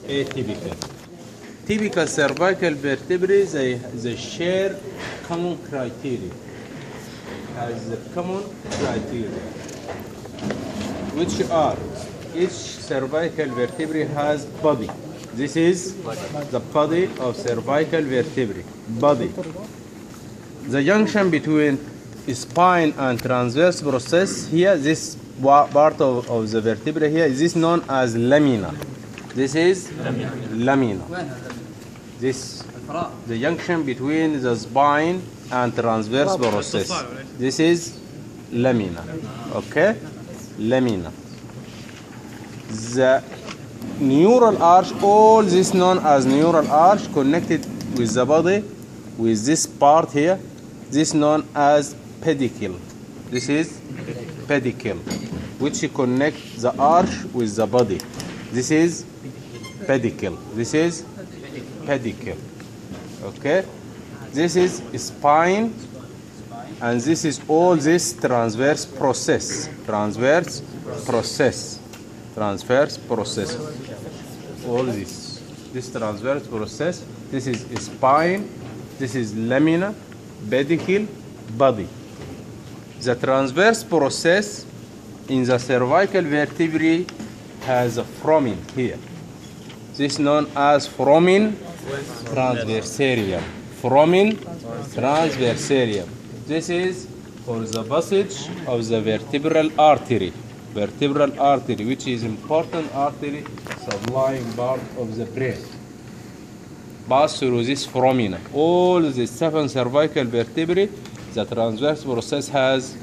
atypical. Typical cervical vertebrae, they share common criteria. Has the common criteria, which are each cervical vertebrae has body. This is the body of cervical vertebrae. Body. The junction between spine and transverse process here, this part of the vertebra here, is this known as lamina. This is lamina. This the junction between the spine and transverse process. This is lamina. Okay, lamina. The neural arch, all this known as neural arch, connected with the body, with this part here, this known as pedicle. This is pedicle, which connects the arch with the body. This is pedicle. This is pedicle. Okay, this is spine, and this is all this transverse process. Transverse process. Transverse process. All this transverse process. This is spine. This is lamina, pedicle, body. The transverse process in the cervical vertebrae has a foramen here. This is known as foramen transversarium. Foramen transversarium. This is for the passage of the vertebral artery. Vertebral artery, which is important artery supplying part of the brain. Pass through this foramina. All the 7 cervical vertebrae, the transverse process has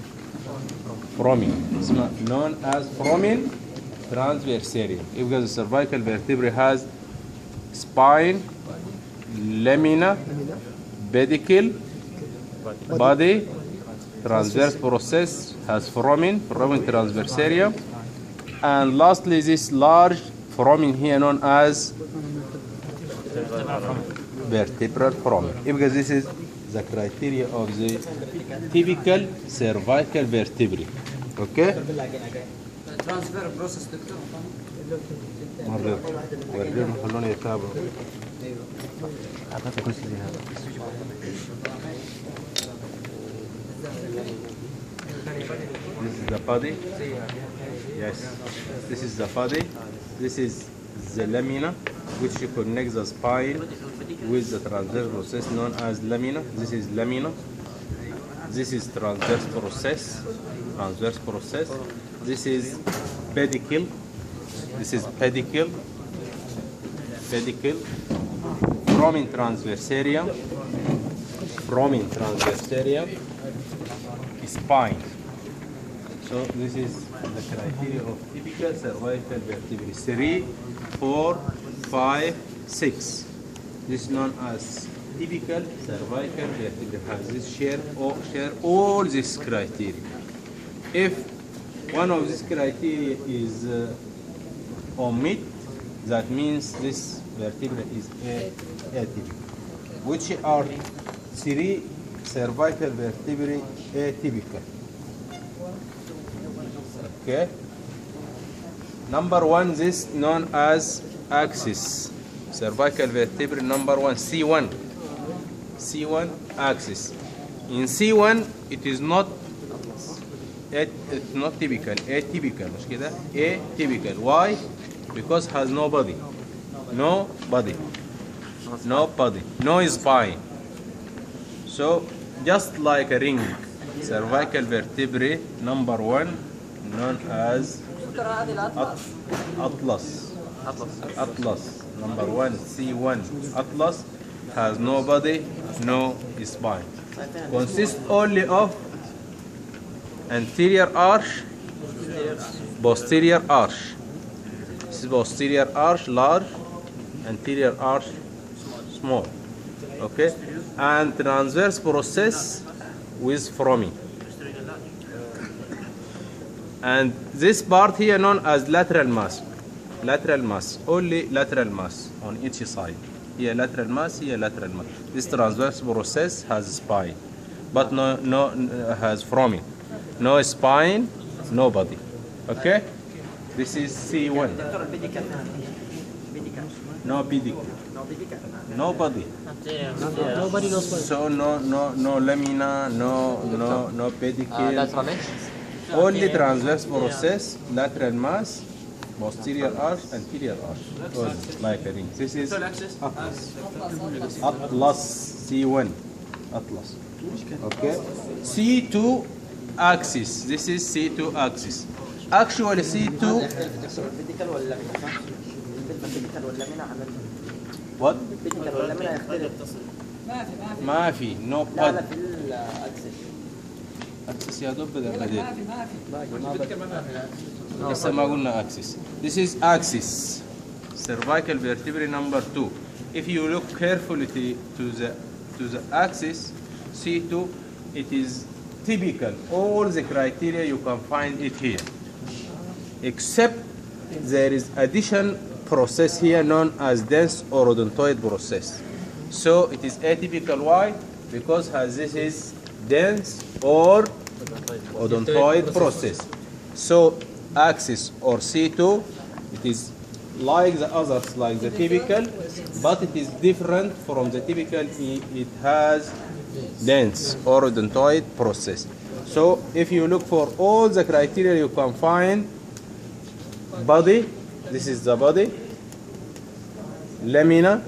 foramen. It's known as foramen transversarium. Because the cervical vertebrae has spine, lamina, pedicle, body, transverse process has foramen transversarium, and lastly this large foramen here known as vertebral foramen. Because this is the criteria of the typical cervical vertebrae. Okay? transfer process دكتور. مرة وريهم خلونا يتابعوا. أعطيك كرسي زي هذا. This is the body. Yes. This is the body. This is the lamina, which connects the spine with the transverse process known as lamina. This is lamina. This is transverse process. Transverse process. This is pedicle. This is pedicle. Pedicle. Foramen transversarium. Foramen transversarium. Spine. So this is the criteria of typical cervical vertebrae. 3, 4, 5, 6. This is known as typical cervical vertebrae. Has this share all these criteria. If one of these criteria is omit, that means this vertebra is atypical. Which are 3 cervical vertebrae atypical? Okay. Number 1, this known as axis. Cervical vertebrae number 1, C1. C1 axis. In C1, it is not typical, atypical. مش كده? Atypical. Why? Because has no body. No body. No body. No spine. So just like a ring, cervical vertebrae number 1 known as Atlas. Atlas. Number 1, C1 Atlas has no body, no spine. Consists only of anterior arch, posterior arch. This is posterior arch large, anterior arch small. Okay? And transverse process with foramen. And this part here known as lateral mass. Lateral mass. Only lateral mass on each side. Here lateral mass, here lateral mass. This transverse process has spine, but no has foramen. No spine, no body. Okay? This is C1. no pedicle, no body. Nobody knows what. So no lamina, no pedicle. Lateral edge. Only transverse process, lateral mass, posterior arch, anterior arch. All like a ring. This is Atlas. Atlas C1. Atlas. Okay. C2 axis. This is C2 axis. Actually C2. البيديكال واللامينا صح؟ البيديكال واللامينا عن What? البيديكال واللامينا يختلف. ما في no لا bud. لا في الاكسس. axis يا دوب بدل بدل. لسه ما قلنا axis. This is axis. Cervical vertebrae number 2. If you look carefully to the axis C2, it is typical. All the criteria you can find it here, except there is addition process here known as dense or odontoid process. So it is atypical. Why? Because this is dense or odontoid process. So axis or C2, it is like the others, like the typical, but it is different from the typical. It has dense or odontoid process. So if you look for all the criteria you can find, body, this is the body, lamina,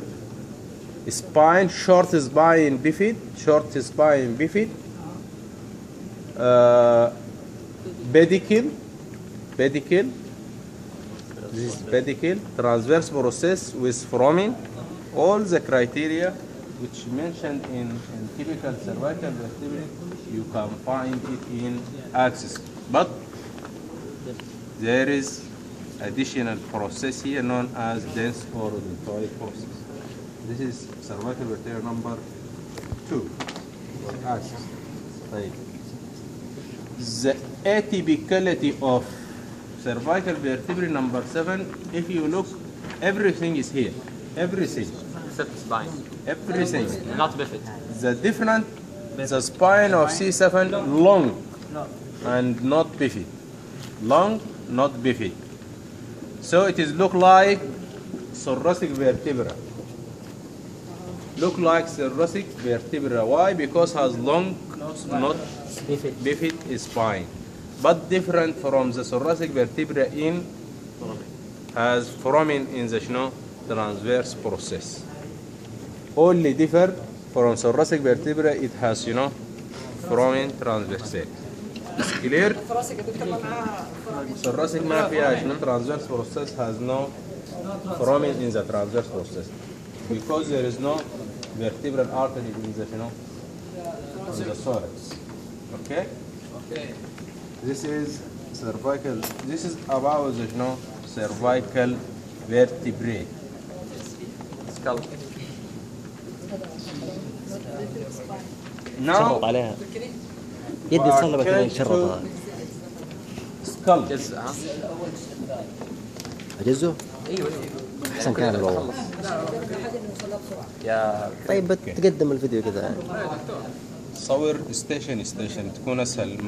spine, short spine bifid, pedicle, this is pedicle, transverse process with foramen, all the criteria which mentioned in typical cervical vertebrae, you can find it in axis. But there is additional process here known as dense or odontoid process. This is cervical vertebra number 2 or axis. Right. The atypicality of cervical vertebrae number 7, if you look, everything is here. Everything. Except spine. Everything. Not bifid. The different, the spine of C7 long and not bifid. Long, not bifid. So it is look like thoracic vertebra. Look like thoracic vertebra. Why? Because has long, not bifid spine. But different from the thoracic vertebra in has foramen in the transverse process. Only differ from thoracic vertebra, it has foramen transversal. It's clear? Thoracic ما فيها transverse process has no foramen in the transverse process because there is no vertebral artery in the in the thorax. Okay? This is cervical. This is about the cervical vertebrae. Skull. Now عليها يدي صلبة كذا يشرطها skull. جزء ها؟ أجزه ايوه أحسن كان والله يا طيب تقدم الفيديو كذا صور ستيشن تكون اسهل.